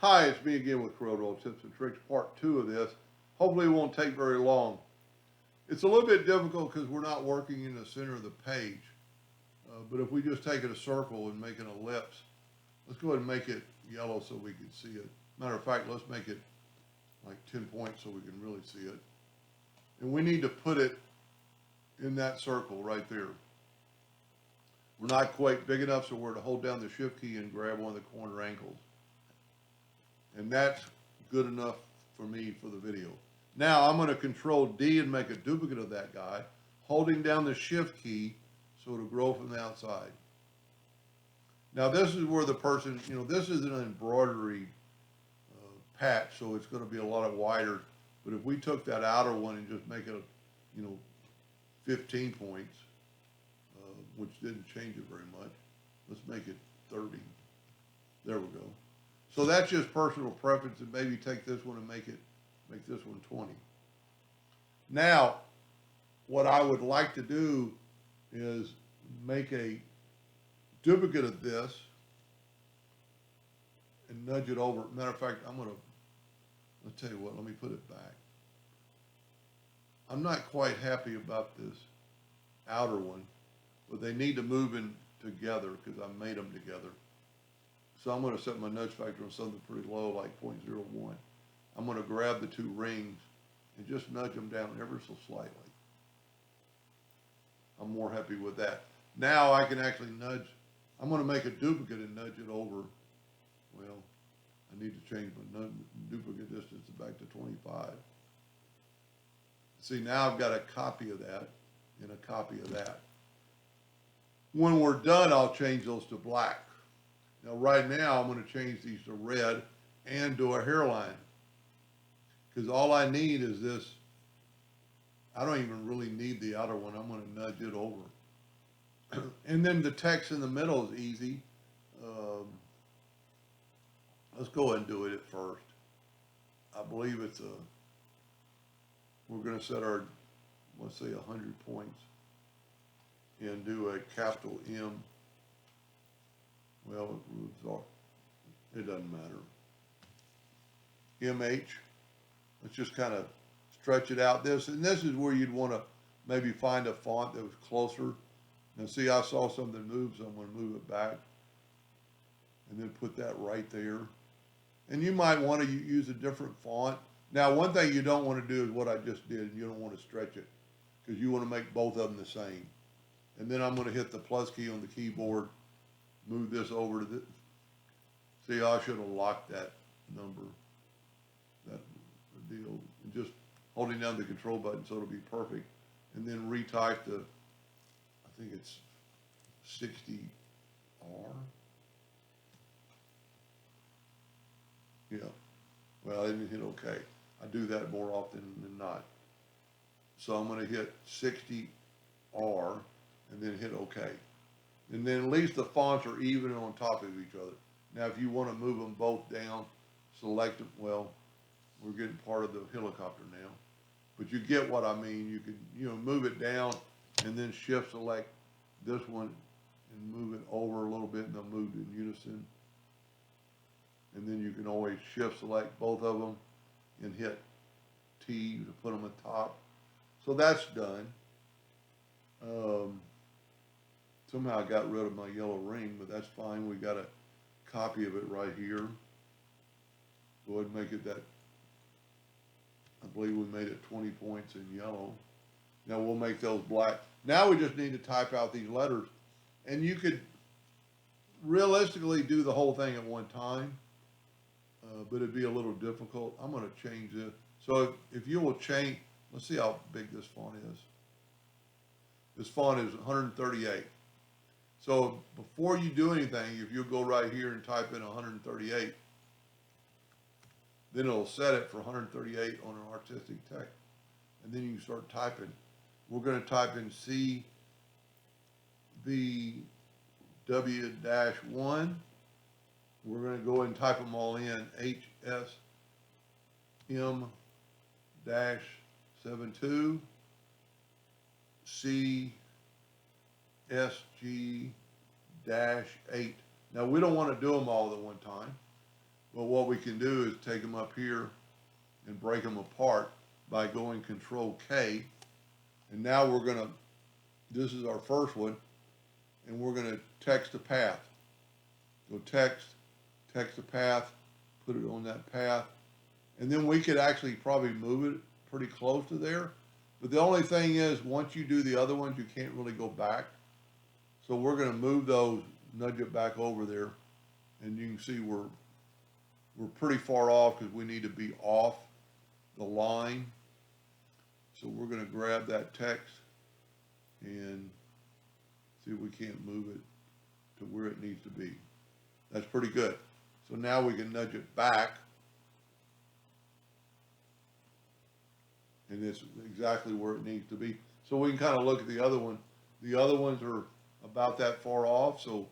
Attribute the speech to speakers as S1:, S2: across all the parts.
S1: Hi, it's me again with Corel Tips and Tricks, part 2 of this. Hopefully it won't take very long. It's a little bit difficult because we're not working in the center of the page. But if we just take it a circle and make an ellipse, let's go ahead and make it yellow so we can see it. Matter of fact, let's make it like 10 points so we can really see it. And we need to put it in that circle right there. We're not quite big enough, so we're to hold down the shift key and grab one of the corner ankles. And that's good enough for me for the video. Now I'm going to control D and make a duplicate of that guy, holding down the shift key so it'll grow from the outside. Now this is where the person, this is an embroidery patch, so it's going to be a lot wider. But if we took that outer one and just make it, 15 points, which didn't change it very much, let's make it 30. There we go. So that's just personal preference, and maybe take this one and make this one 20. Now, what I would like to do is make a duplicate of this and nudge it over. Matter of fact, let's tell you what, let me put it back. I'm not quite happy about this outer one, but they need to move in together because I made them together. So I'm going to set my nudge factor on something pretty low, like 0.01. I'm going to grab the two rings and just nudge them down ever so slightly. I'm more happy with that. Now I can actually nudge. I'm going to make a duplicate and nudge it over. Well, I need to change my duplicate distance back to 25. See, now I've got a copy of that and a copy of that. When we're done, I'll change those to black. Now, right now, I'm going to change these to red and do a hairline. Because all I need is this. I don't even really need the outer one. I'm going to nudge it over. And then the text in the middle is easy. Let's go ahead and do it at first. I believe we're going to set our, let's say 100 points and do a capital M. Well, it doesn't matter. MH. Let's just kind of stretch it out. This is where you'd want to maybe find a font that was closer. Now see, I saw something move, so I'm going to move it back. And then put that right there. And you might want to use a different font. Now, one thing you don't want to do is what I just did. You don't want to stretch it because you want to make both of them the same. And then I'm going to hit the plus key on the keyboard. Move this over to this. See, I should have locked that number, that deal, and just holding down the control button so it'll be perfect. And then retype I think it's 60R. Yeah. Well, I didn't hit OK. I do that more often than not. So I'm going to hit 60R and then hit OK. And then at least the fonts are even on top of each other. Now, if you want to move them both down, select them. Well, we're getting part of the helicopter now. But you get what I mean. You can, move it down and then shift select this one and move it over a little bit and they'll move in unison. And then you can always shift select both of them and hit T to put them on top. So that's done. Somehow I got rid of my yellow ring, but that's fine. We got a copy of it right here. Go ahead and make it that. I believe we made it 20 points in yellow. Now we'll make those black. Now we just need to type out these letters. And you could realistically do the whole thing at one time, but it'd be a little difficult. I'm going to change this. So if you will change, let's see how big this font is. This font is 138. So before you do anything, if you go right here and type in 138, then it'll set it for 138 on an artistic text. And then you can start typing. We're going to type in CBW-1. We're going to go ahead and type them all in. HSM-72, CSG-8. Now, we don't want to do them all at one time. But what we can do is take them up here and break them apart by going Control K. And now we're gonna, this is our first one, and we're gonna text a path. Go text a path, put it on that path. And then we could actually probably move it pretty close to there. But the only thing is, once you do the other ones, you can't really go back. So we're gonna move those, nudge it back over there. And you can see we're pretty far off because we need to be off the line. So we're gonna grab that text and see if we can't move it to where it needs to be. That's pretty good. So now we can nudge it back. And it's exactly where it needs to be. So we can kind of look at the other one. The other ones are about that far off. So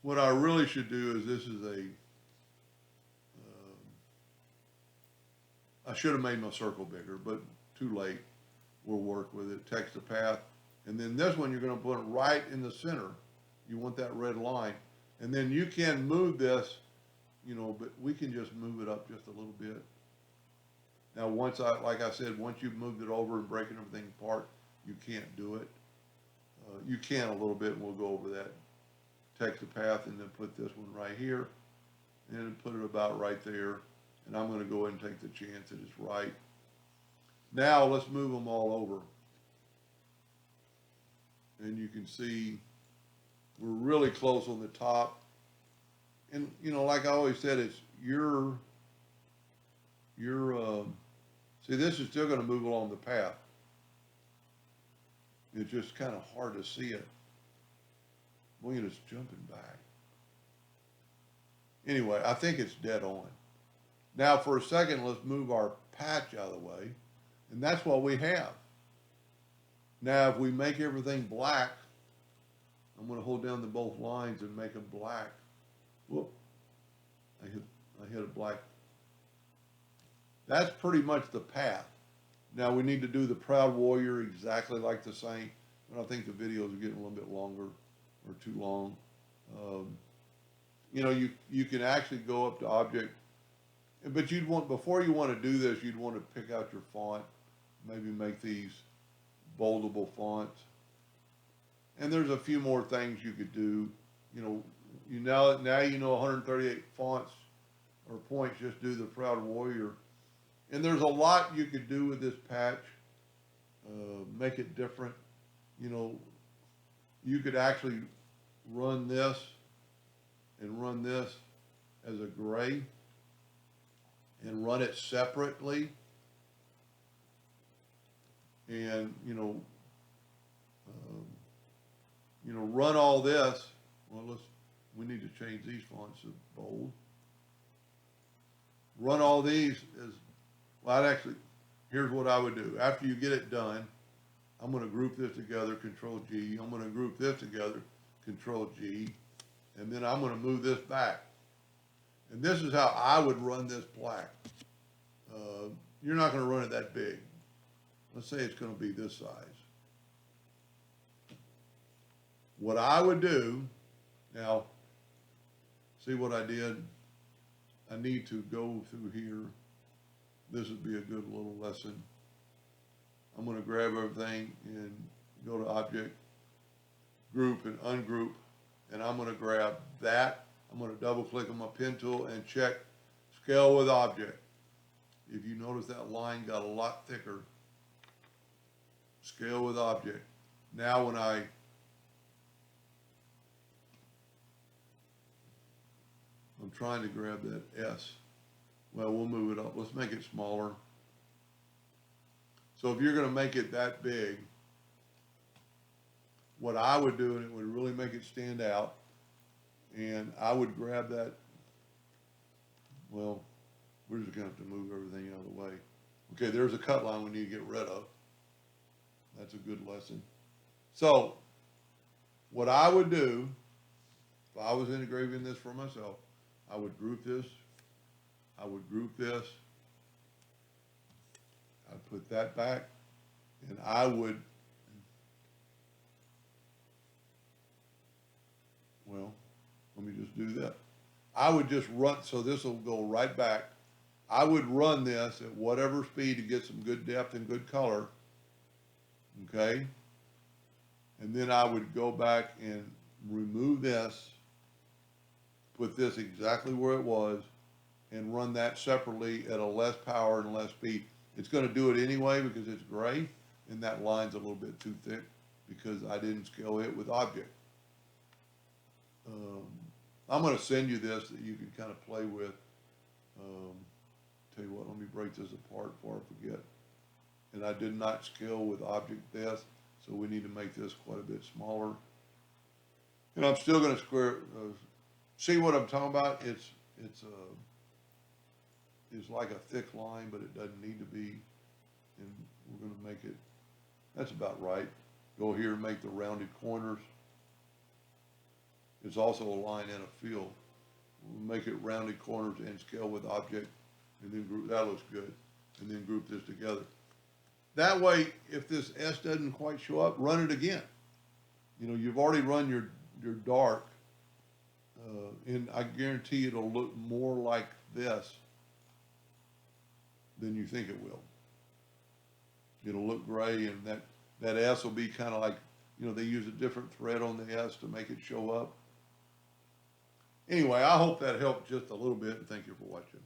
S1: what I really should do is, this is I should have made my circle bigger, but too late. We'll work with it, text the path. And then this one, you're gonna put it right in the center. You want that red line. And then you can move this, you know, but we can just move it up just a little bit. Now, like I said, once you've moved it over and breaking everything apart, you can't do it. You can a little bit, and we'll go over that. Text the path, and then put this one right here, and put it about right there. And I'm gonna go ahead and take the chance that it's right. Now, let's move them all over. And you can see we're really close on the top. And, you know, like I always said, it's see, this is still gonna move along the path. It's just kind of hard to see it. Look at us jumping back. Anyway, I think it's dead on. Now, for a second, let's move our patch out of the way. And that's what we have. Now, if we make everything black, I'm going to hold down the both lines and make them black. Whoop. I hit a black. That's pretty much the path. Now, we need to do the Proud Warrior exactly like the Saint. But I think the videos are getting a little bit longer or too long. You know, you can actually go up to Object. But you'd want, before you want to do this, you'd want to pick out your font. Maybe make these boldable fonts. And there's a few more things you could do. You know, now you know 138 fonts or points, just do the Proud Warrior. And there's a lot you could do with this patch. Make it different. You know, you could actually run this and run this as a gray and run it separately. And, run all this. Well, we need to change these fonts to bold. Run all these as, well, actually, here's what I would do. After you get it done, I'm going to group this together, Control G. I'm going to group this together, Control G. And then I'm going to move this back. And this is how I would run this black. You're not going to run it that big. Let's say it's going to be this size. What I would do, now, see what I did? I need to go through here. This would be a good little lesson. I'm going to grab everything and go to Object, Group, and Ungroup. And I'm going to grab that. I'm going to double click on my pen tool and check Scale with Object. If you notice, that line got a lot thicker. Scale with Object. Now when I'm trying to grab that S. Well, we'll move it up. Let's make it smaller. So if you're going to make it that big, what I would do, and it would really make it stand out, and I would grab that, well, we're just going to have to move everything out of the way. Okay, there's a cut line we need to get rid of. That's a good lesson. So, what I would do, if I was engraving this for myself, I would group this, I would group this, I'd put that back, and I would, well, let me just do that. I would just run, so this will go right back. I would run this at whatever speed to get some good depth and good color, okay? And then I would go back and remove this, put this exactly where it was, and run that separately at a less power and less speed. It's gonna do it anyway because it's gray, and that line's a little bit too thick because I didn't scale it with object. I'm gonna send you this that you can kind of play with. Tell you what, let me break this apart before I forget. And I did not scale with object depth, so we need to make this quite a bit smaller. And I'm still gonna see what I'm talking about? It's like a thick line, but it doesn't need to be. And we're gonna make it, that's about right. Go here and make the rounded corners. It's also a line and a fill. We'll make it rounded corners and scale with object, and then group, that looks good. And then group this together. That way, if this S doesn't quite show up, run it again. You know, you've already run your dark, and I guarantee it'll look more like this than you think it will. It'll look gray, and that S will be kind of like, you know, they use a different thread on the S to make it show up. Anyway, I hope that helped just a little bit, and thank you for watching.